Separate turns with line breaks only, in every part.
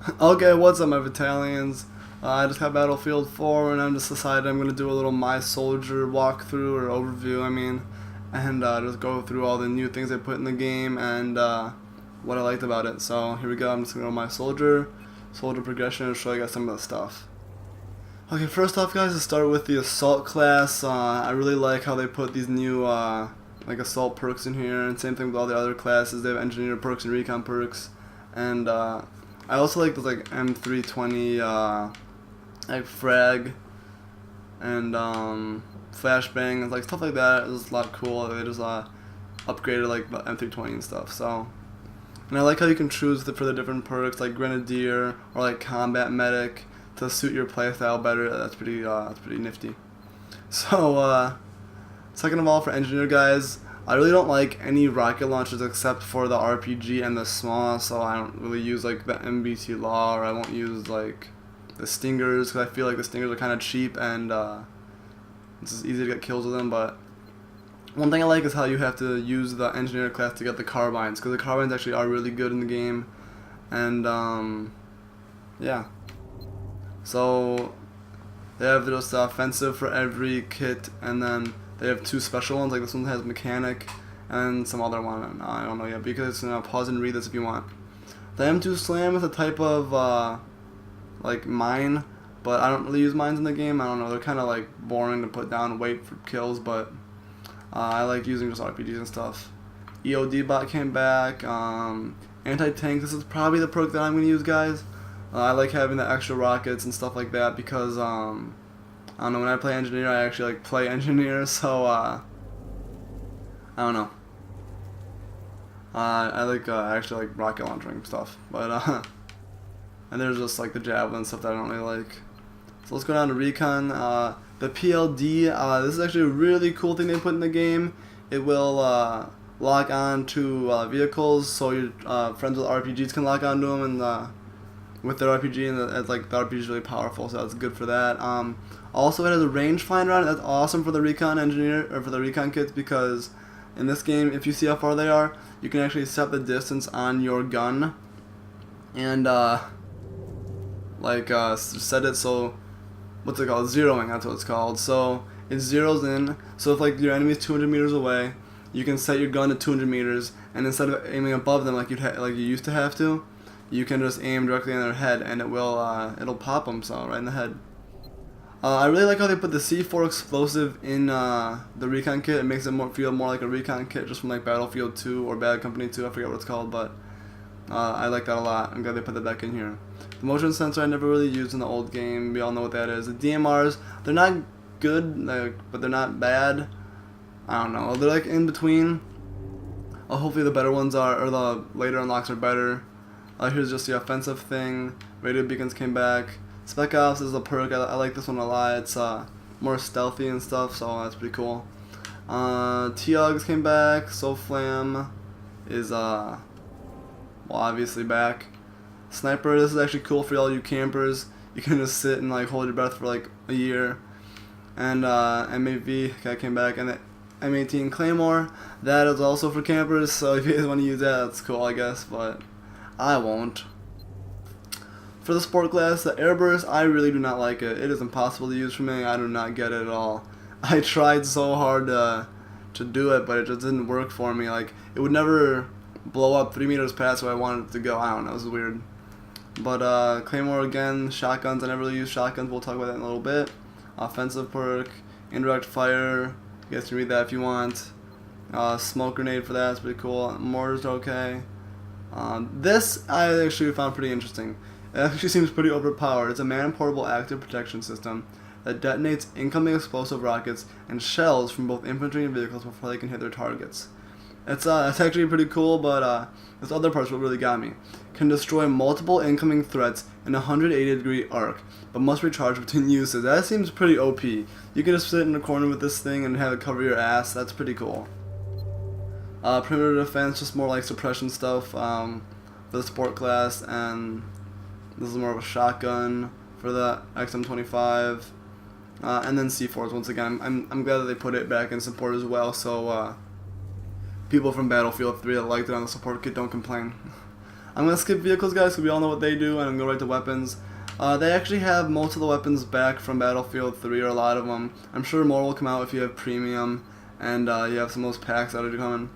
Okay, what's up, my battalions? I just got Battlefield 4, and I'm just decided I'm gonna do a little My Soldier walkthrough or overview. And just go through all the new things they put in the game and what I liked about it. So here we go. I'm just gonna go My Soldier progression, and show you guys some of the stuff. Okay, first off, guys, let's start with the Assault class. I really like how they put these new like Assault perks in here, and same thing with all the other classes. They have Engineer perks and Recon perks, and I also like the M320 like frag and flashbang and like stuff like that. It was a lot cool. They just upgraded like the M320 and stuff. So, and I like how you can choose for the different perks like Grenadier or like Combat Medic to suit your playstyle better. That's pretty nifty. So second of all, for Engineer guys, I really don't like any rocket launchers except for the RPG and the SMAW, so I don't really use like the MBT Law, or I won't use like the Stingers, because I feel like the Stingers are kind of cheap and it's just easy to get kills with them. But one thing I like is how you have to use the Engineer class to get the carbines, because the carbines actually are really good in the game. And yeah, so they have this offensive for every kit, and then they have two special ones, like this one has mechanic and some other one, I don't know yet, because pause and read this if you want. The M2 Slam is a type of like mine, but I don't really use mines in the game. I don't know, they're kind of like boring to put down and wait for kills, but I like using just RPGs and stuff. EOD bot came back. Anti-tank, this is probably the perk that I'm going to use, guys. I like having the extra rockets and stuff like that because I don't know, when I play Engineer, I actually like play Engineer, so I don't know. I like actually like rocket launching stuff, but and there's just like the javelin stuff that I don't really like. So let's go down to Recon. The PLD, this is actually a really cool thing they put in the game. It will lock on to vehicles, so your friends with RPGs can lock onto them and with their RPG, and like the RPG is really powerful, so that's good for that. Also, it has a rangefinder on it. That's awesome for the Recon Engineer or for the Recon kits, because in this game, if you see how far they are, you can actually set the distance on your gun and set it so what's it called? Zeroing. That's what it's called. So it zeroes in. So if like your enemy is 200 meters away, you can set your gun to 200 meters, and instead of aiming above them like you used to have to, you can just aim directly on their head, and it will it'll pop them so right in the head. I really like how they put the C4 explosive in the Recon kit. It makes it feel more like a Recon kit, just from like Battlefield 2 or Bad Company 2. I forget what it's called, but I like that a lot. I'm glad they put that back in here. The motion sensor I never really used in the old game. We all know what that is. The DMRs, they're not good, but they're not bad. I don't know. They're like in between. Hopefully the better ones are, or the later unlocks are better. Here's just the offensive thing. Radio beacons came back. Spec Ops is a perk. I like this one a lot. It's more stealthy and stuff, so that's pretty cool. T-Ogs came back. SoFlam is obviously back. Sniper, this is actually cool for all you campers. You can just sit and like hold your breath for like a year. And MAV came back, and the M18 Claymore, that is also for campers. So if you guys want to use that, that's cool, I guess, but I won't. For the sport class, the Airburst, I really do not like it. It is impossible to use for me. I do not get it at all. I tried so hard to do it, but it just didn't work for me. Like, it would never blow up 3 meters past where I wanted it to go. I don't know, it was weird. But Claymore again, shotguns, I never really use shotguns. We'll talk about that in a little bit. Offensive perk, indirect fire. You guys can read that if you want. Smoke grenade for that is pretty cool. Mortars are okay. This I actually found pretty interesting. It actually seems pretty overpowered. It's a man-portable active protection system that detonates incoming explosive rockets and shells from both infantry and vehicles before they can hit their targets. It's actually pretty cool, but this other part's what really got me. Can destroy multiple incoming threats in a 180-degree arc, but must recharge between uses. That seems pretty OP. You can just sit in a corner with this thing and have it cover your ass. That's pretty cool. Perimeter defense, just more like suppression stuff for the sport class, and this is more of a shotgun for the XM25, and then C4s once again. I'm glad that they put it back in support as well, so people from Battlefield 3 that liked it on the support kit don't complain. I'm gonna skip vehicles, guys, because we all know what they do, and I'm gonna go right to weapons. They actually have most of the weapons back from Battlefield 3, or a lot of them. I'm sure more will come out if you have premium, and you have some of those packs that are coming.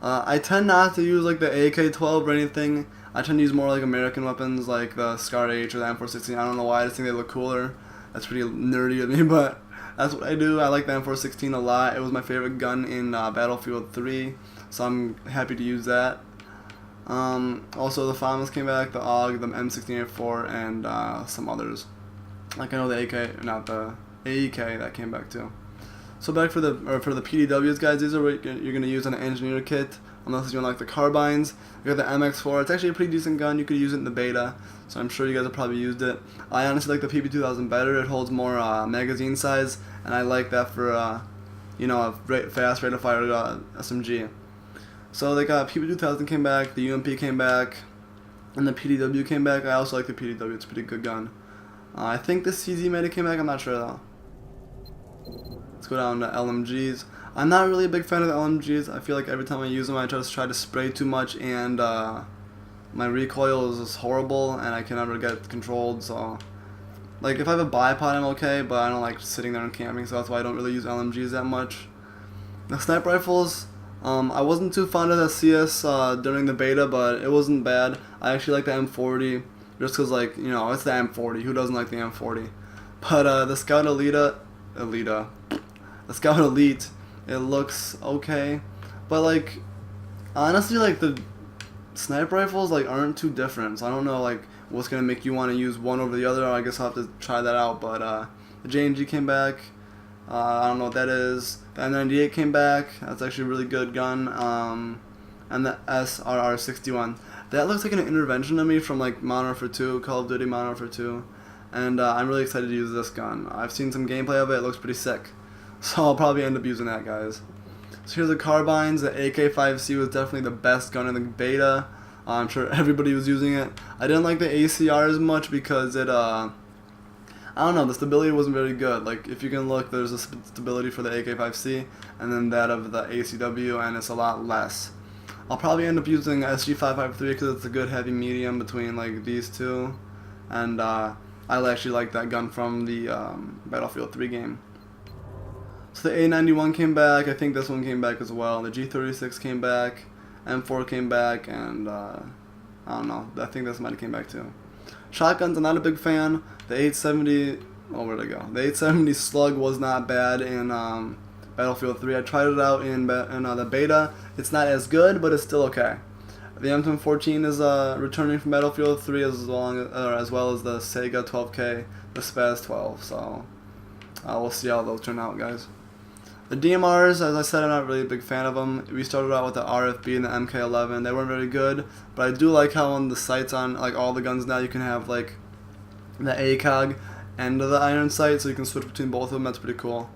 I tend not to use like the AK-12 or anything. I tend to use more like American weapons, like the Scar H or the M416. I don't know why, I just think they look cooler. That's pretty nerdy of me, but that's what I do. I like the M416 a lot. It was my favorite gun in Battlefield 3, so I'm happy to use that. Also, the FAMAS came back, the AUG, the M16A4, and some others. Like I know the AK, not the AEK that came back too. So back for the PDWs, guys. These are what you're gonna use on an engineer kit, unless you like the carbines. You got the MX4. It's actually a pretty decent gun. You could use it in the beta, so I'm sure you guys have probably used it. I honestly like the PP2000 better. It holds more magazine size, and I like that for a fast rate of fire SMG. So they got PP2000 came back, the UMP came back, and the PDW came back. I also like the PDW. It's a pretty good gun. I think the CZ might have came back. I'm not sure though. Let's go down to LMGs. I'm not really a big fan of the LMGs. I feel like every time I use them, I just try to spray too much, and my recoil is just horrible, and I can never get controlled. So, like, if I have a bipod, I'm okay, but I don't like sitting there and camping, so that's why I don't really use LMGs that much. The sniper rifles, I wasn't too fond of the CS during the beta, but it wasn't bad. I actually like the M40, just because, like, you know, it's the M40. Who doesn't like the M40? But the Scout the Scout Elite, it looks okay, but like honestly, like the sniper rifles like aren't too different. So I don't know like what's gonna make you want to use one over the other. I guess I'll have to try that out. But the JMG came back. I don't know what that is. The M98 came back. That's actually a really good gun. And the SRR61. That looks like an intervention to me from like Modern Warfare 2, Call of Duty Modern Warfare 2. And I'm really excited to use this gun. I've seen some gameplay of it. It looks pretty sick. So I'll probably end up using that, guys. So here's the carbines. The AK-5C was definitely the best gun in the beta. I'm sure everybody was using it. I didn't like the ACR as much because it, I don't know, the stability wasn't very good. Like, if you can look, there's a stability for the AK-5C, and then that of the ACW, and it's a lot less. I'll probably end up using SG-553 because it's a good heavy medium between, like, these two. And, I actually like that gun from the Battlefield 3 game. So the A91 came back. I think this one came back as well. The G36 came back. M4 came back. And I don't know. I think this might have came back too. Shotguns, I'm not a big fan. The 870... Oh, where'd it go? The 870 Slug was not bad in Battlefield 3. I tried it out in the beta. It's not as good, but it's still okay. The M1014 is returning from Battlefield 3 as well as the Sega 12K, the Spaz 12. So we'll see how those turn out, guys. The DMRs, as I said, I'm not really a big fan of them. We started out with the RFB and the MK11. They weren't very good, but I do like how on the sights on like all the guns now you can have like the ACOG and the iron sight, so you can switch between both of them. That's pretty cool.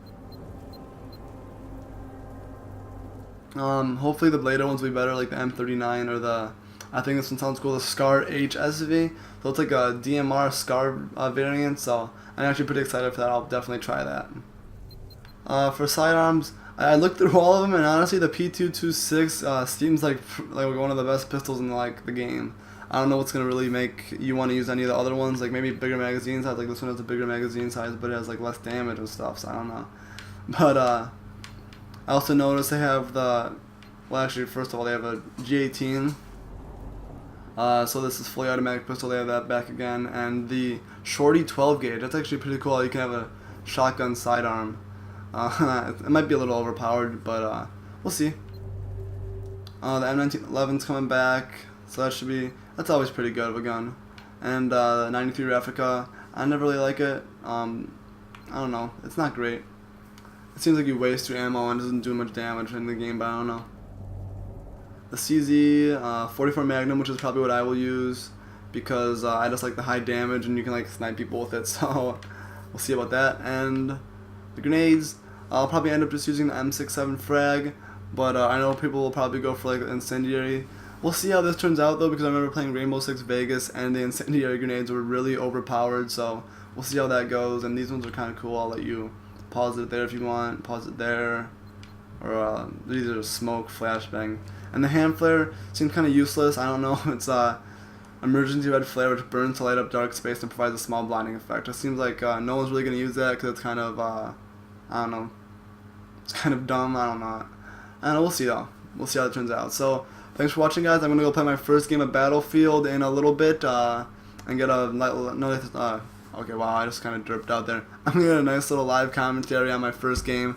Hopefully the later ones will be better, like the M39 or the, I think this one sounds cool, the Scar HSV. So it's like a DMR Scar variant, so I'm actually pretty excited for that. I'll definitely try that. For sidearms, I looked through all of them, and honestly the P226 seems like one of the best pistols in like the game. I don't know what's gonna really make you want to use any of the other ones, like maybe bigger magazine size. Like this one has a bigger magazine size, but it has like less damage and stuff, so I don't know. But I also noticed they have the, well actually first of all they have a G18. So this is fully automatic pistol, they have that back again. And the Shorty 12 gauge, that's actually pretty cool. You can have a shotgun sidearm. It might be a little overpowered, but we'll see. The M1911's coming back, so that's always pretty good of a gun. And the 93 Replica, I never really like it. I don't know, it's not great. It seems like you waste your ammo and doesn't do much damage in the game, but I don't know. The CZ 44 Magnum, which is probably what I will use because I just like the high damage and you can like snipe people with it, so we'll see about that. And the grenades, I'll probably end up just using the M67 frag, but I know people will probably go for like the incendiary. We'll see how this turns out though, because I remember playing Rainbow Six Vegas and the incendiary grenades were really overpowered, so we'll see how that goes. And these ones are kind of cool. I'll let you pause it there if you want, pause it there, or these are smoke, flashbang. And the hand flare seems kind of useless. I don't know. It's Emergency Red Flare, which burns to light up dark space and provides a small blinding effect. It seems like no one's really going to use that because it's kind of, I don't know, it's kind of dumb. I don't know. We'll see though. We'll see how it turns out. So, thanks for watching, guys. I'm going to go play my first game of Battlefield in a little bit and get another, okay, wow, I just kind of derped out there. I'm going to get a nice little live commentary on my first game.